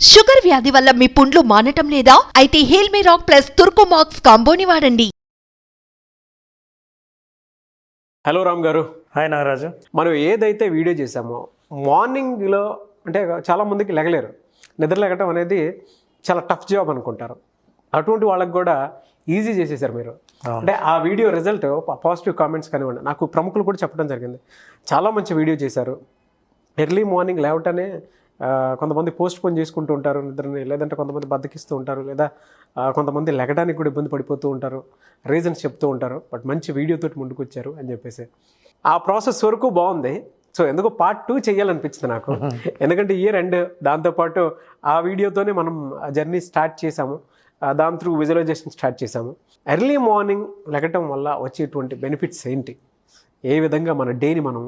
Sugar వ్యాధి వల్ల మీ పుండ్లు మానటం లేదా? అయితే హెల్మీ రాక్ ప్లస్ తుర్కోమాక్స్ కాంబోని వాడండి. హలో రామ్ గారు. హాయ్ నాగరాజు. మనం ఏదైతే వీడియో చేసామో మార్నింగ్లో అంటే చాలా మందికి లెగలేరు, నిద్ర లెగటం అనేది చాలా టఫ్ జాబ్ అనుకుంటారు. అటువంటి వాళ్ళకి కూడా ఈజీ చేసేసారు మీరు. అంటే ఆ వీడియో రిజల్ట్ పాజిటివ్ కామెంట్స్ కానివ్వండి, నాకు ప్రముఖులు కూడా చెప్పడం జరిగింది. చాలా మంచి వీడియో చేశారు. ఎర్లీ మార్నింగ్ లేవటనే కొంతమంది పోస్ట్ పోన్ చేసుకుంటూ ఉంటారు నిద్రని, లేదంటే కొంతమంది బద్దకిస్తూ ఉంటారు, లేదా కొంతమంది లెగడానికి కూడా ఇబ్బంది పడిపోతూ ఉంటారు, రీజన్స్ చెప్తూ ఉంటారు. బట్ మంచి వీడియోతో ముందుకు వచ్చారు అని చెప్పేసి ఆ ప్రాసెస్ వరకు బాగుంది. సో ఎందుకో పార్ట్ 2 చేయాలనిపించింది నాకు. ఎందుకంటే ఇయర్ ఎండ్, దాంతోపాటు ఆ వీడియోతోనే మనం జర్నీ స్టార్ట్ చేసాము. దాని త్రూ విజువలైజేషన్ స్టార్ట్ చేసాము. ఎర్లీ మార్నింగ్ లెగటం వల్ల వచ్చేటువంటి బెనిఫిట్స్ ఏంటి, ఏ విధంగా మన డేని మనం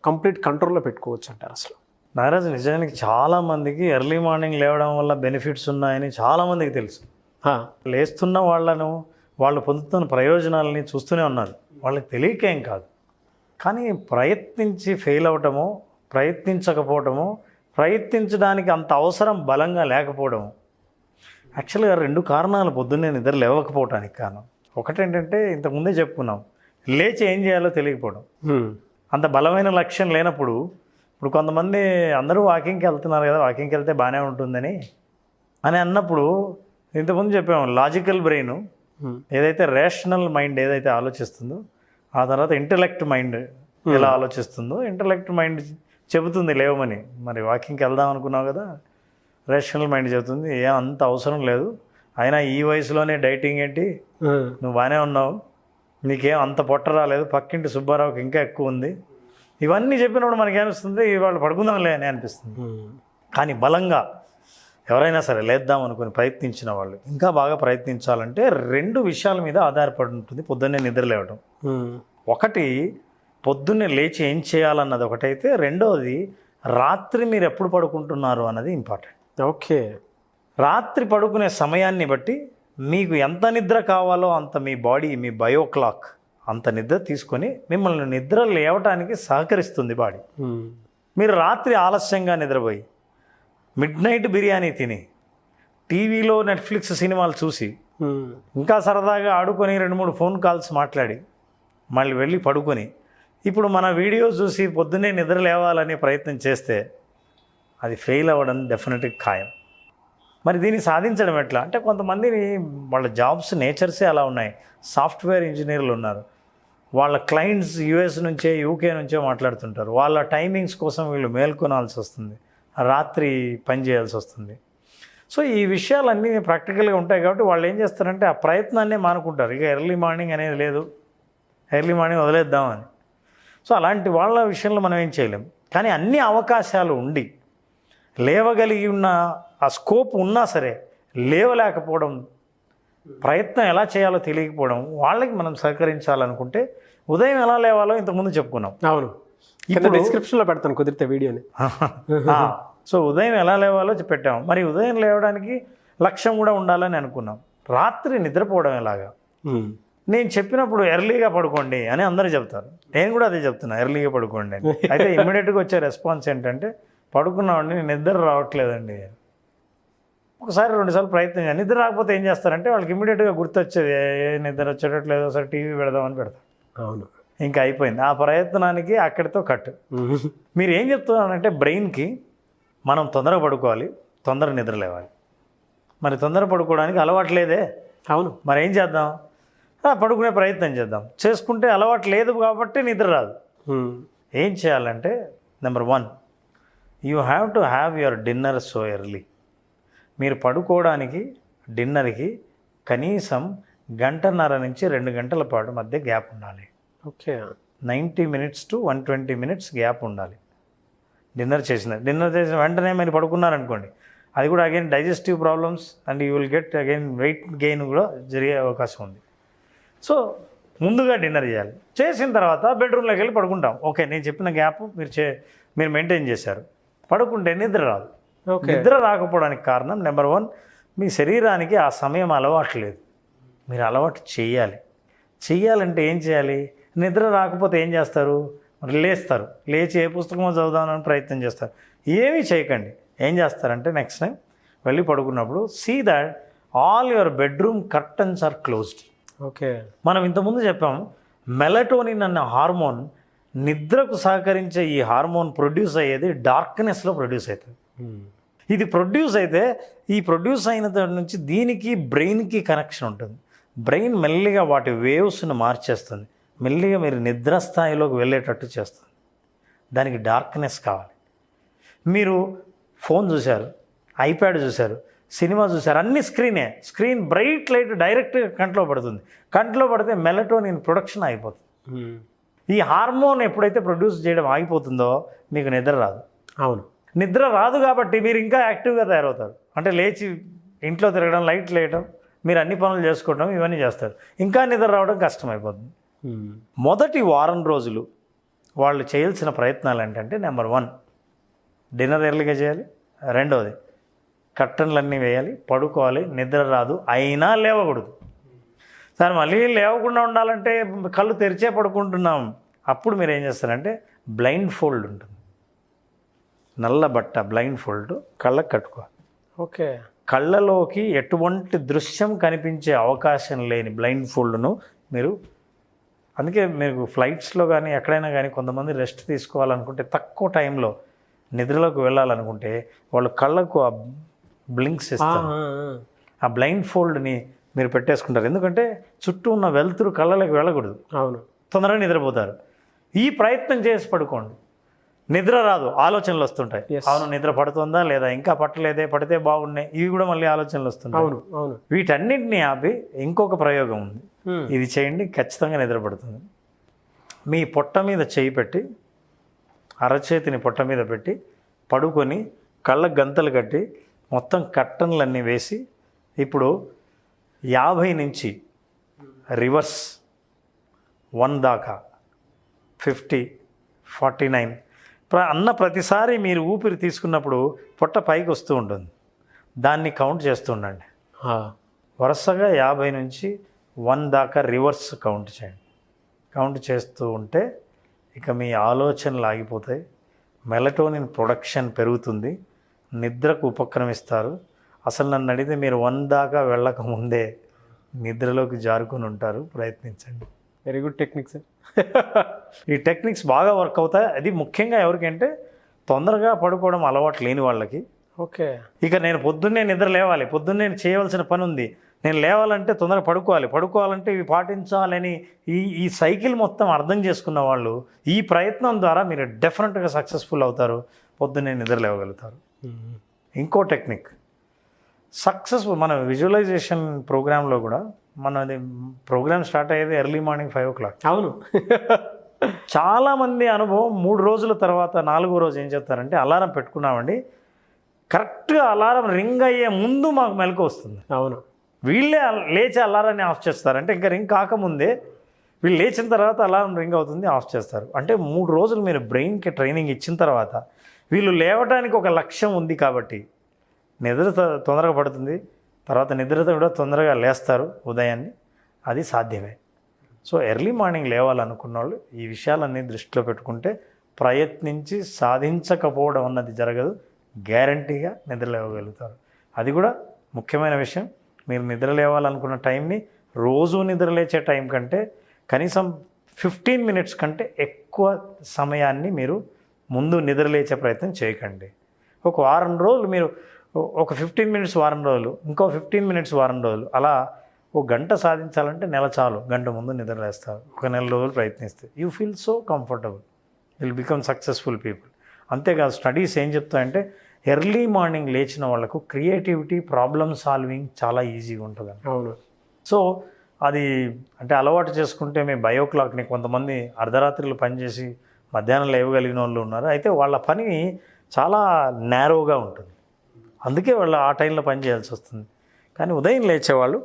కంప్లీట్ కంట్రోల్లో పెట్టుకోవచ్చు అంటారు అసలు? నాగరాజు, నిజానికి చాలామందికి ఎర్లీ మార్నింగ్ లేవడం వల్ల బెనిఫిట్స్ ఉన్నాయని చాలామందికి తెలుసు. లేస్తున్న వాళ్ళు పొందుతున్న ప్రయోజనాలని చూస్తూనే ఉన్నారు. వాళ్ళకి తెలియకేం కాదు. కానీ ప్రయత్నించి ఫెయిల్ అవ్వటము, ప్రయత్నించకపోవటము, ప్రయత్నించడానికి అంత అవసరం బలంగా లేకపోవడము, యాక్చువల్గా 2 కారణాలు పొద్దున్నే నిద్ర లేవకపోవటానికి కారణం. ఒకటేంటంటే ఇంతకుముందే చెప్పుకున్నాం, లేచి ఏం చేయాలో తెలియకపోవడం. అంత బలమైన లక్ష్యం లేనప్పుడు, ఇప్పుడు కొంతమంది అందరూ వాకింగ్కి వెళ్తున్నారు కదా, వాకింగ్కి వెళ్తే బాగానే ఉంటుందని అన్నప్పుడు ఇంతకుముందు చెప్పాము, లాజికల్ బ్రెయిన్ ఏదైతే రేషనల్ మైండ్ ఏదైతే ఆలోచిస్తుందో, ఆ తర్వాత ఇంటలెక్ట్ మైండ్ ఎలా ఆలోచిస్తుందో, ఇంటలెక్ట్ మైండ్ చెబుతుంది లేవమని. మరి వాకింగ్కి వెళ్దాం అనుకున్నావు కదా, రేషనల్ మైండ్ చెబుతుంది ఏం అంత అవసరం లేదు, అయినా ఈ వయసులోనే డైటింగ్ ఏంటి, నువ్వు బాగానే ఉన్నావు, నీకేం అంత పొట్ట రాలేదు, పక్కింటి సుబ్బారావుకి ఇంకా ఎక్కువ ఉంది. ఇవన్నీ చెప్పినప్పుడు మనకేమనిపిస్తుంది, వాళ్ళు పడుకుందాంలే అని అనిపిస్తుంది. కానీ బలంగా ఎవరైనా సరే లేద్దాం అనుకుని ప్రయత్నించిన వాళ్ళు ఇంకా బాగా ప్రయత్నించాలంటే 2 విషయాల మీద ఆధారపడి ఉంటుంది పొద్దున్నే నిద్ర లేవడం. ఒకటి, పొద్దున్నే లేచి ఏం చేయాలన్నది ఒకటైతే, రెండోది రాత్రి మీరు ఎప్పుడు పడుకుంటున్నారు అన్నది ఇంపార్టెంట్. ఓకే. రాత్రి పడుకునే సమయాన్ని బట్టి మీకు ఎంత నిద్ర కావాలో అంత మీ బాడీ, మీ బయో క్లాక్ అంత నిద్ర తీసుకొని మిమ్మల్ని నిద్ర లేవటానికి సహకరిస్తుంది బాడీ. మీరు రాత్రి ఆలస్యంగా నిద్రపోయి మిడ్-నైట్ బిర్యానీ తిని టీవీలో నెట్ఫ్లిక్స్ సినిమాలు చూసి ఇంకా సరదాగా ఆడుకొని 2-3 ఫోన్ కాల్స్ మాట్లాడి మళ్ళీ వెళ్ళి పడుకొని ఇప్పుడు మన వీడియో చూసి పొద్దున్నే నిద్ర లేవాలని ప్రయత్నం చేస్తే అది ఫెయిల్ అవ్వడం డెఫినెట్గా ఖాయం. మరి దీన్ని సాధించడం ఎట్లా అంటే, కొంతమందిని వాళ్ళ జాబ్స్ నేచర్సే అలా ఉన్నాయి. సాఫ్ట్వేర్ ఇంజనీర్లు ఉన్నారు, వాళ్ళ క్లయింట్స్ యూఎస్ నుంచే యూకే నుంచే మాట్లాడుతుంటారు. వాళ్ళ టైమింగ్స్ కోసం వీళ్ళు మేల్కొనాల్సి వస్తుంది, రాత్రి పని చేయాల్సి వస్తుంది. సో ఈ విషయాలన్నీ ప్రాక్టికల్గా ఉంటాయి కాబట్టి వాళ్ళు ఏం చేస్తారంటే ఆ ప్రయత్నాన్నే మానుకుంటారు. ఇక ఎర్లీ మార్నింగ్ అనేది లేదు, ఎర్లీ మార్నింగ్ వదిలేద్దామని. సో అలాంటి వాళ్ళ విషయంలో మనం ఏం చేయలేం. కానీ అన్ని అవకాశాలు ఉండి లేవగలిగి ఉన్న ఆ స్కోప్ ఉన్నా సరే లేవలేకపోవడం, ప్రయత్నం ఎలా చేయాలో తెలియకపోవడం, వాళ్ళకి మనం సహకరించాలనుకుంటే ఉదయం ఎలా లేవాలో ఇంతకుముందు చెప్పుకున్నాం. అవును, ఇప్పుడు డిస్క్రిప్షన్లో పెడతాను కుదిరితే వీడియోని. సో ఉదయం ఎలా లేవాలో పెట్టాము. మరి ఉదయం లేవడానికి లక్ష్యం కూడా ఉండాలని అనుకున్నాం. రాత్రి నిద్రపోవడం ఎలాగా? నేను చెప్పినప్పుడు ఎర్లీగా పడుకోండి అని అందరూ చెప్తారు, నేను కూడా అదే చెప్తున్నా, ఎర్లీగా పడుకోండి అని. అయితే ఇమ్మీడియట్గా వచ్చే రెస్పాన్స్ ఏంటంటే, పడుకున్నామండి నిద్ర రావట్లేదండి. ఒకసారి 2 సార్లు ప్రయత్నం చేయాలి. నిద్ర రాకపోతే ఏం చేస్తారంటే వాళ్ళకి ఇమ్మీడియట్గా గుర్తొచ్చేది, నిద్ర వచ్చేటట్లేదు, ఒకసారి టీవీ పెడదామని పెడతారు. అవును, ఇంకా అయిపోయింది ఆ ప్రయత్నానికి, అక్కడితో కట్. మీరు ఏం చెప్తున్నారంటే, బ్రెయిన్కి మనం తొందరగా పడుకోవాలి, తొందరగా నిద్ర లేవాలి. మరి తొందర పడుకోవడానికి అలవాటు లేదే. అవును, మరి ఏం చేద్దాం? పడుకునే ప్రయత్నం చేద్దాం. చేసుకుంటే అలవాటు లేదు కాబట్టి నిద్ర రాదు. ఏం చేయాలంటే, number 1, you have to have your dinner so early. మీరు పడుకోవడానికి డిన్నర్కి కనీసం 1.5 నుంచి 2 గంటల పాటు మధ్య గ్యాప్ ఉండాలి. Okay. 90 minutes to 120 minutes gap ఉండాలి. డిన్నర్ చేసిన వెంటనే మీరు పడుకున్నారనుకోండి, అది కూడా again digestive problems and you will get again weight gain కూడా జరిగే అవకాశం ఉంది. సో ముందుగా డిన్నర్ చేయాలి. చేసిన తర్వాత బెడ్రూమ్లోకి వెళ్ళి పడుకుంటాం. ఓకే, నేను చెప్పిన గ్యాప్ మీరు మెయింటైన్ చేశారు. పడుకుంటే నిద్ర రాదు. నిద్ర రాకపోవడానికి కారణం నెంబర్ 1, మీ శరీరానికి ఆ సమయం అలవాటు లేదు. మీరు అలవాటు చెయ్యాలంటే ఏం చేయాలి? నిద్ర రాకపోతే ఏం చేస్తారు? లేస్తారు, లేచి ఏ పుస్తకమో చదువుదామని ప్రయత్నం చేస్తారు. ఏమీ చేయకండి. ఏం చేస్తారంటే నెక్స్ట్ టైం వెళ్ళి పడుకున్నప్పుడు see that all your bedroom curtains are closed. Okay. మనం ఇంతకుముందు చెప్పాం మెలటోనిన్ అనే హార్మోన్, నిద్రకు సహకరించే ఈ హార్మోన్ ప్రొడ్యూస్ అయ్యేది డార్క్నెస్లో ప్రొడ్యూస్ అవుతుంది. ఇది ప్రొడ్యూస్ అయితే ఈ ప్రొడ్యూస్ అయిన దాని నుంచి దీనికి బ్రెయిన్కి కనెక్షన్ ఉంటుంది. బ్రెయిన్ మెల్లిగా వాటి వేవ్స్ని మార్చేస్తుంది, మెల్లిగా మీరు నిద్ర స్థాయిలోకి వెళ్ళేటట్టు చేస్తుంది. దానికి డార్క్నెస్ కావాలి. మీరు ఫోన్ చూశారు, ఐప్యాడ్ చూశారు, సినిమా చూశారు, అన్ని స్క్రీన్ బ్రైట్ లైట్ డైరెక్ట్గా కంట్లో పడుతుంది. కంట్లో పడితే మెలటోనిన్ ప్రొడక్షన్ అయిపోతుంది. ఈ హార్మోన్ ఎప్పుడైతే ప్రొడ్యూస్ చేయడం ఆగిపోతుందో మీకు నిద్ర రాదు. అవును, నిద్ర రాదు కాబట్టి మీరు ఇంకా యాక్టివ్గా తయారవుతారు. అంటే లేచి ఇంట్లో తిరగడం, లైట్లు వేయడం, మీరు అన్ని పనులు చేసుకోవడం, ఇవన్నీ చేస్తారు. ఇంకా నిద్ర రావడం కష్టమైపోతుంది. మొదటి వారం రోజులు వాళ్ళు చేయాల్సిన ప్రయత్నాలు ఏంటంటే, నెంబర్ 1 డిన్నర్ ఎర్లీగా చేయాలి. రెండవది కర్టన్లన్నీ వేయాలి, పడుకోవాలి. నిద్ర రాదు అయినా లేవకూడదు. సార్ మళ్ళీ లేవకుండా ఉండాలంటే కళ్ళు తెరిచే పడుకుంటున్నాం. అప్పుడు మీరు ఏం చేస్తారంటే బ్లైండ్ ఫోల్డ్ ఉంటుంది, నల్ల బట్ట బ్లైండ్ ఫోల్డ్ కళ్ళకు కట్టుకోవాలి. ఓకే. కళ్ళలోకి ఎటువంటి దృశ్యం కనిపించే అవకాశం లేని బ్లైండ్ ఫోల్డ్ను మీరు, అందుకే మీరు ఫ్లైట్స్లో కానీ ఎక్కడైనా కానీ కొంతమంది రెస్ట్ తీసుకోవాలనుకుంటే, తక్కువ టైంలో నిద్రలోకి వెళ్ళాలనుకుంటే వాళ్ళు కళ్ళకు ఆ బ్లింక్స్ ఇస్తారు. ఆ బ్లైండ్ ఫోల్డ్ని మీరు పెట్టేసుకుంటారు. ఎందుకంటే చుట్టూ ఉన్న వెలుతురు కళ్ళలోకి వెళ్ళకూడదు. అవును, తొందరగా నిద్రపోతారు. ఈ ప్రయత్నం చేసి పడుకోండి. నిద్ర రాదు, ఆలోచనలు వస్తుంటాయి. అవును, నిద్ర పడుతుందా లేదా, ఇంకా పట్టలేదే, పడితే బాగున్నాయి, ఇవి కూడా మళ్ళీ ఆలోచనలు వస్తుంటాయి. అవును అవును. వీటన్నిటిని ఆపి ఇంకొక ప్రయోగం ఉంది. ఇది చేయండి, ఖచ్చితంగా నిద్ర పడుతుంది. మీ పొట్ట మీద చేయి పెట్టి, అరచేతిని పొట్ట మీద పెట్టి పడుకొని కళ్ళకు గంతలు కట్టి మొత్తం కర్టన్లన్నీ వేసి, ఇప్పుడు 50 నుంచి రివర్స్ 1 దాకా 50, 49 అన్న ప్రతిసారి మీరు ఊపిరి తీసుకున్నప్పుడు పొట్ట పైకి వస్తూ ఉంటుంది. దాన్ని కౌంట్ చేస్తూ ఉండండి. వరుసగా 50 నుంచి 1 దాకా రివర్స్ కౌంట్ చేయండి. కౌంట్ చేస్తూ ఉంటే ఇక మీ ఆలోచనలు ఆగిపోతాయి, మెలటోనిన్ ప్రొడక్షన్ పెరుగుతుంది, నిద్రకు ఉపక్రమిస్తారు. అసలు నన్ను అడిగితే మీరు 1 దాకా వెళ్ళక ముందే నిద్రలోకి జారుకొని ఉంటారు. ప్రయత్నించండి. Very good technique sir. ఈ టెక్నిక్స్ బాగా వర్క్ అవుతాయి. అది ముఖ్యంగా ఎవరికంటే తొందరగా పడుకోవడం అలవాటు లేని వాళ్ళకి. ఓకే. ఇక నేను పొద్దున్నే నిద్ర లేవాలి, పొద్దున్నే చేయవలసిన పని ఉంది, నేను లేవాలంటే తొందరగా పడుకోవాలంటే ఇవి పాటించాలని ఈ సైకిల్ మొత్తం అర్థం చేసుకున్న వాళ్ళు ఈ ప్రయత్నం ద్వారా మీరు డెఫినెట్గా సక్సెస్ఫుల్ అవుతారు, పొద్దున్నే నిద్ర లేవగలుగుతారు. ఇంకో టెక్నిక్ సక్సెస్ఫుల్, మన విజువలైజేషన్ ప్రోగ్రాంలో కూడా మనది ప్రోగ్రామ్ స్టార్ట్ అయ్యేది ఎర్లీ మార్నింగ్ 5 o'clock. అవును. చాలామంది అనుభవం 3 రోజుల తర్వాత 4వ రోజు ఏం చెప్తారంటే, అలారం పెట్టుకున్నామండి, కరెక్ట్గా అలారం రింగ్ అయ్యే ముందు మాకు మెలకు వస్తుంది. అవును. వీళ్ళే లేచి అలారాన్ని ఆఫ్ చేస్తారు. అంటే ఇంకా రింగ్ కాకముందే వీళ్ళు లేచిన తర్వాత అలారం రింగ్ అవుతుంది, ఆఫ్ చేస్తారు. అంటే 3 రోజులు మీరు బ్రెయిన్కి ట్రైనింగ్ ఇచ్చిన తర్వాత వీళ్ళు లేవడానికి ఒక లక్ష్యం ఉంది కాబట్టి నిద్ర తొందరగా పడుతుంది, తర్వాత నిద్రతో కూడా తొందరగా లేస్తారు ఉదయాన్ని. అది సాధ్యమే. సో ఎర్లీ మార్నింగ్ లేవాలనుకున్న వాళ్ళు ఈ విషయాలన్నీ దృష్టిలో పెట్టుకుంటే ప్రయత్నించి సాధించకపోవడం అన్నది జరగదు, గ్యారంటీగా నిద్ర లేవగలుగుతారు. అది కూడా ముఖ్యమైన విషయం. మీరు నిద్ర లేవాలనుకున్న టైంని రోజు నిద్ర లేచే టైం కంటే కనీసం 15 minutes కంటే ఎక్కువ సమయాన్ని మీరు ముందు నిద్ర లేచే ప్రయత్నం చేయకండి. ఒక వారం రోజులు మీరు ఒక 15 minutes వారం రోజులు, ఇంకో 15 minutes వారం రోజులు, అలా 1 గంట సాధించాలంటే నెల చాలు. గంట ముందు నిద్ర లేస్తారు. ఒక నెల రోజులు ప్రయత్నిస్తే you feel so comfortable, will become successful people. అంతేకాదు స్టడీస్ ఏం చెప్తాయంటే ఎర్లీ మార్నింగ్ లేచిన వాళ్ళకు క్రియేటివిటీ, ప్రాబ్లమ్ సాల్వింగ్ చాలా ఈజీగా ఉంటుంది. అవును. సో అది అంటే అలవాటు చేసుకుంటే మేము 5 o'clockని, కొంతమంది అర్ధరాత్రులు పనిచేసి మధ్యాహ్నం లేవగలిగిన వాళ్ళు ఉన్నారు. అయితే వాళ్ళ పని చాలా నేరోగా ఉంటుంది, అందుకే వాళ్ళు ఆ టైంలో పని చేయాల్సి వస్తుంది. కానీ ఉదయం లేచేవాళ్ళు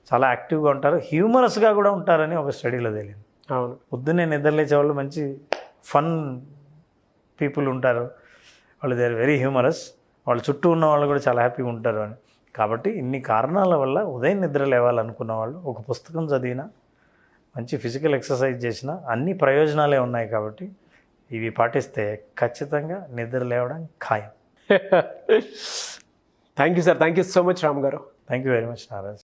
చాలా యాక్టివ్గా ఉంటారు, హ్యూమరస్గా కూడా ఉంటారని ఒక స్టడీలో తెలియదు. అవును. పొద్దున్నే నిద్ర లేచేవాళ్ళు మంచి ఫన్ పీపుల్ ఉంటారు, వాళ్ళు దే ఆర్ వెరీ హ్యూమరస్, వాళ్ళ చుట్టూ ఉన్న వాళ్ళు కూడా చాలా హ్యాపీగా ఉంటారు అని. కాబట్టి ఇన్ని కారణాల వల్ల ఉదయం నిద్ర లేవాలనుకున్న వాళ్ళు ఒక పుస్తకం చదివినా, మంచి ఫిజికల్ ఎక్సర్సైజ్ చేసినా అన్ని ప్రయోజనాలే ఉన్నాయి. కాబట్టి ఇవి పాటిస్తే ఖచ్చితంగా నిద్ర లేవడం ఖాయం. Thank you sir, thank you so much Ram garu. Thank you very much Naraj.